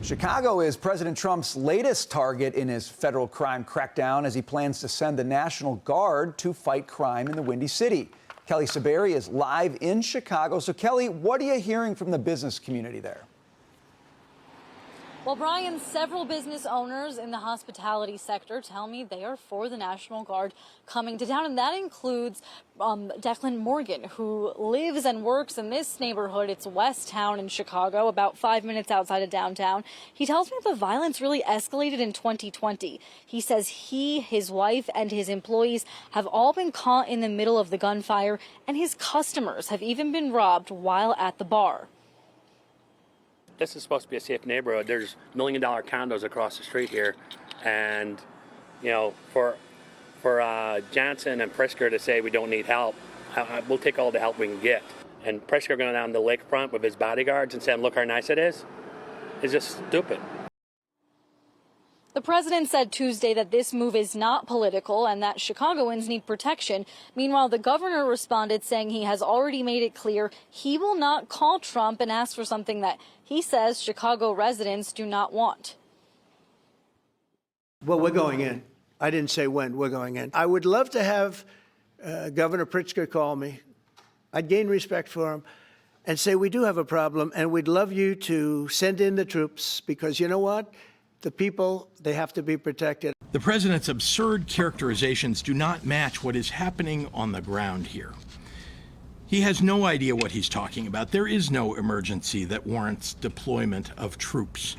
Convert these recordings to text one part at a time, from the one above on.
Chicago is President Trump's latest target in his federal crime crackdown as he plans to send the National Guard to fight crime in the Windy City. Kelly Saberi is live in Chicago. So, Kelly, what are you hearing from the business community there? Well, Brian, several business owners in the hospitality sector tell me they are for the National Guard coming to town, and that includes Declan Morgan, who lives and works in this neighborhood. It's West Town in Chicago, about 5 minutes outside of downtown. He tells me the violence really escalated in 2020. He says he, his wife, and his employees have all been caught in the middle of the gunfire, and his customers have even been robbed while at the bar. This is supposed to be a safe neighborhood. There's $1 million condos across the street here, and you know, for Johnson and Pritzker to say we don't need help, we'll take all the help we can get. And Pritzker going down the lakefront with his bodyguards and saying, "Look how nice it is," just stupid. The president said Tuesday that this move is not political and that Chicagoans need protection. Meanwhile, the governor responded saying he has already made it clear he will not call Trump and ask for something that he says Chicago residents do not want. Well, we're going in. I didn't say when. We're going in. I would love to have Governor Pritzker call me. I'd gain respect for him and say, we do have a problem, and we'd love you to send in the troops because you know what? The people, they have to be protected. The president's absurd characterizations do not match what is happening on the ground here. He has no idea what he's talking about. There is no emergency that warrants deployment of troops.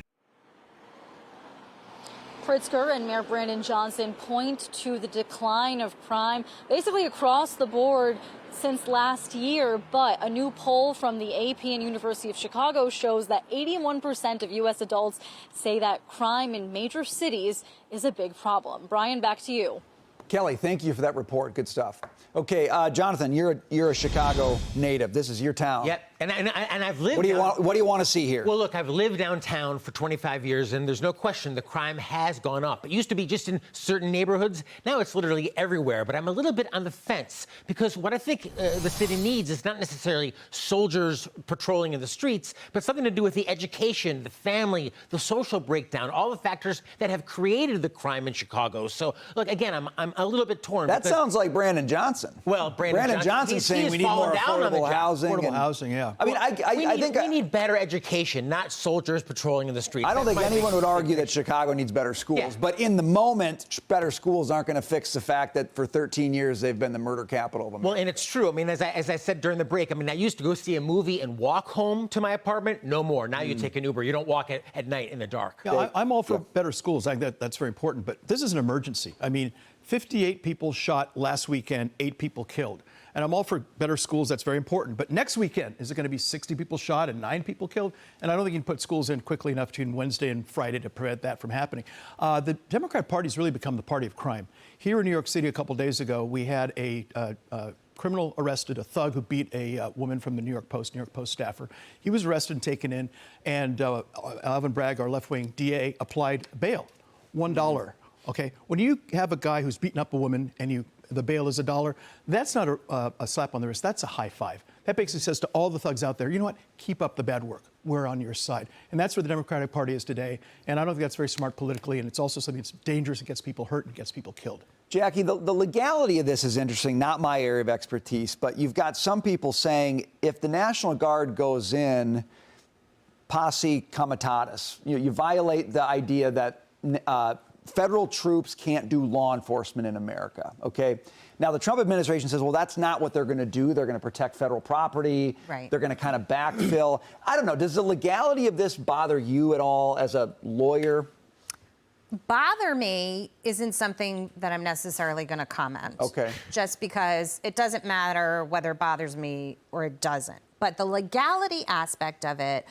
Pritzker and Mayor Brandon Johnson point to the decline of crime basically across the board since last year, but a new poll from the AP and University of Chicago shows that 81% of U.S. adults say that crime in major cities is a big problem. Brian, back to you. Kelly, thank you for that report. Good stuff. Okay, Jonathan, you're a Chicago native. This is your town. Yep, and I've lived. What do you want to see here? Well, look, I've lived downtown for 25 years, and there's no question the crime has gone up. It used to be just in certain neighborhoods. Now it's literally everywhere. But I'm a little bit on the fence because what I think the city needs is not necessarily soldiers patrolling in the streets, but something to do with the education, the family, the social breakdown, all the factors that have created the crime in Chicago. So, look, again, I'm a little bit torn. That sounds like Brandon Johnson. Well, Brandon Johnson's saying we need more affordable housing. Affordable housing, yeah. I mean, I think we need better education, not soldiers patrolling in the streets. I don't think anyone would argue that Chicago needs better schools. Yeah. But in the moment, better schools aren't going to fix the fact that for 13 years they've been the murder capital of America. Well, and it's true. I mean, as I said during the break, I mean, I used to go see a movie and walk home to my apartment. No more. Now you take an Uber. You don't walk at night in the dark. Yeah, I'm all for better schools. I think that's very important. But this is an emergency. I mean, 58 people shot last weekend, 8 people killed. And I'm all for better schools. That's very important. But next weekend, is it going to be 60 people shot and 9 people killed? And I don't think you can put schools in quickly enough between Wednesday and Friday to prevent that from happening. The Democrat Party has really become the party of crime. Here in New York City a couple days ago, we had a criminal arrested, a thug who beat a woman from the New York Post staffer. He was arrested and taken in, and Alvin Bragg, our left-wing DA, applied bail, $1. Okay, when you have a guy who's beaten up a woman and the bail is $1, that's not a slap on the wrist. That's a high five. That basically says to all the thugs out there, you know what? Keep up the bad work. We're on your side. And that's where the Democratic Party is today. And I don't think that's very smart politically. And it's also something that's dangerous. It gets people hurt and gets people killed. Jackie, the legality of this is interesting. Not my area of expertise, but you've got some people saying if the National Guard goes in, posse comitatus, you violate the idea that federal troops can't do law enforcement in America, okay? Now, the Trump administration says, well, that's not what they're going to do. They're going to protect federal property. Right. They're going to kind of backfill. I don't know. Does the legality of this bother you at all as a lawyer? Bother me isn't something that I'm necessarily going to comment. Okay. Just because it doesn't matter whether it bothers me or it doesn't. But the legality aspect of it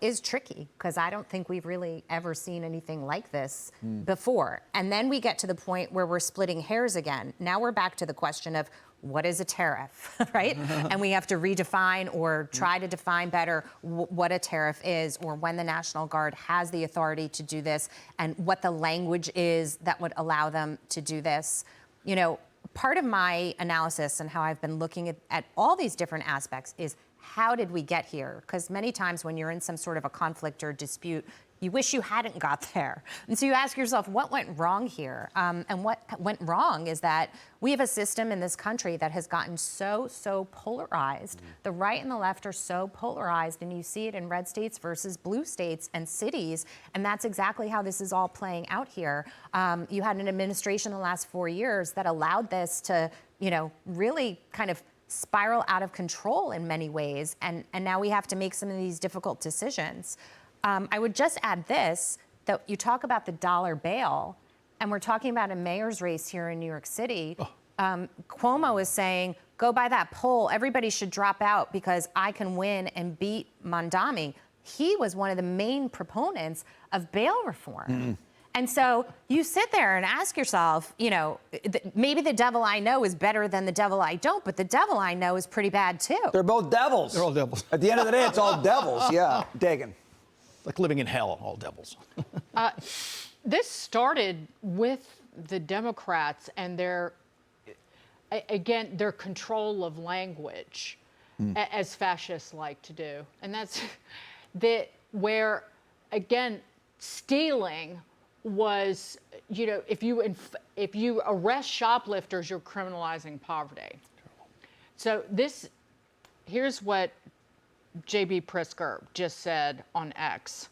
is tricky because I don't think we've really ever seen anything like this before. And then we get to the point where we're splitting hairs again. Now we're back to the question of what is a tariff, right? And we have to redefine or try to define better what a tariff is or when the National Guard has the authority to do this and what the language is that would allow them to do this. You know, part of my analysis and how I've been looking at all these different aspects is how did we get here? Because many times when you're in some sort of a conflict or dispute, you wish you hadn't got there. And so you ask yourself, what went wrong here? And what went wrong is that we have a system in this country that has gotten so polarized. The right and the left are so polarized, and you see it in red states versus blue states and cities, and that's exactly how this is all playing out here. You had an administration in the last 4 years that allowed this to, really kind of spiral out of control in many ways, and now we have to make some of these difficult decisions. I would just add this, that you talk about the dollar bail, and we're talking about a mayor's race here in New York City. Cuomo is saying, go by that poll, everybody should drop out because I can win and beat Mondami. He was one of the main proponents of bail reform. And so you sit there and ask yourself, maybe the devil I know is better than the devil I don't, but the devil I know is pretty bad too. They're both devils. They're all devils. At the end of the day, it's all devils. Yeah, Dagan. Like living in hell, all devils. This started with the Democrats and their control of language, as fascists like to do. And that's where, again, stealing was, if you arrest shoplifters, you're criminalizing poverty. So here's what J.B. Pritzker just said on X.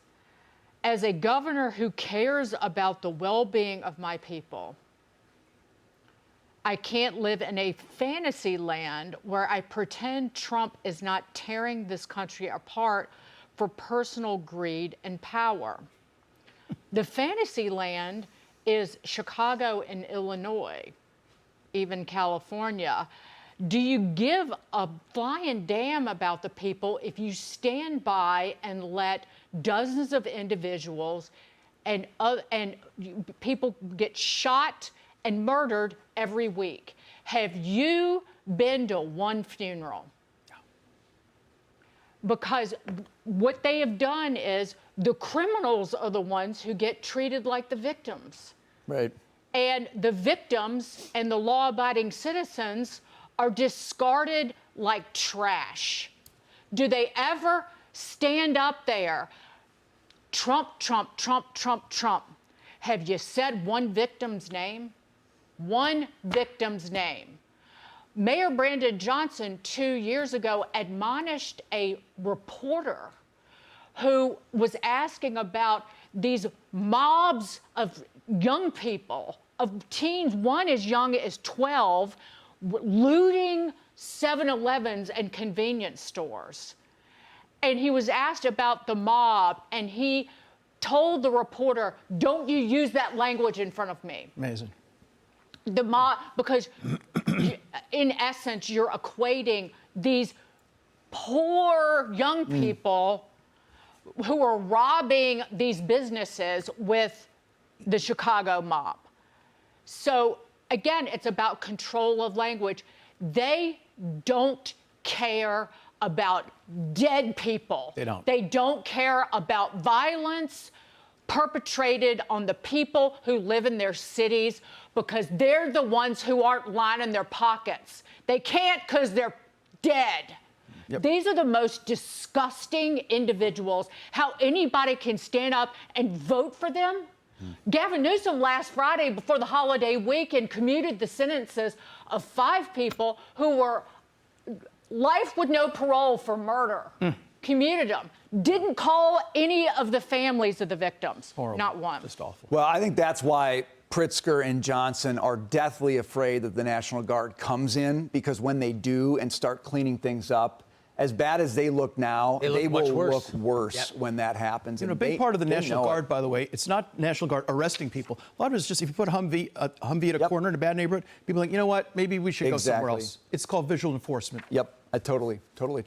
As a governor who cares about the well-being of my people, I can't live in a fantasy land where I pretend Trump is not tearing this country apart for personal greed and power. The fantasy land is Chicago and Illinois, even California. Do you give a flying damn about the people if you stand by and let dozens of individuals and people get shot and murdered every week? Have you been to one funeral? No. Because what they have done is the criminals are the ones who get treated like the victims. Right. And the victims and the law-abiding citizens are discarded like trash. Do they ever stand up there? Trump, Trump, Trump, Trump, Trump. Have you said one victim's name? One victim's name. Mayor Brandon Johnson 2 years ago admonished a reporter who was asking about these mobs of young people, of teens, one as young as 12, looting 7-Elevens and convenience stores. And he was asked about the mob, and he told the reporter, don't you use that language in front of me. Amazing. The mob, because in essence, you're equating these poor young people who are robbing these businesses with the Chicago mob. So again, it's about control of language. They don't care about dead people. They don't. They don't care about violence perpetrated on the people who live in their cities because they're the ones who aren't lining their pockets. They can't because they're dead. Yep. These are the most disgusting individuals. How anybody can stand up and vote for them? Gavin Newsom last Friday before the holiday weekend commuted the sentences of 5 people who were life with no parole for murder. Commuted them. Didn't call any of the families of the victims. Horrible. Not one. Just awful. Well, I think that's why Pritzker and Johnson are deathly afraid that the National Guard comes in, because when they do and start cleaning things up, as bad as they look now, they will look worse when that happens. A big part of the National Guard, by the way, it's not National Guard arresting people. A lot of it is just if you put a Humvee at a corner in a bad neighborhood, people are like, you know what, maybe we should go somewhere else. It's called visual enforcement. Yep, totally true.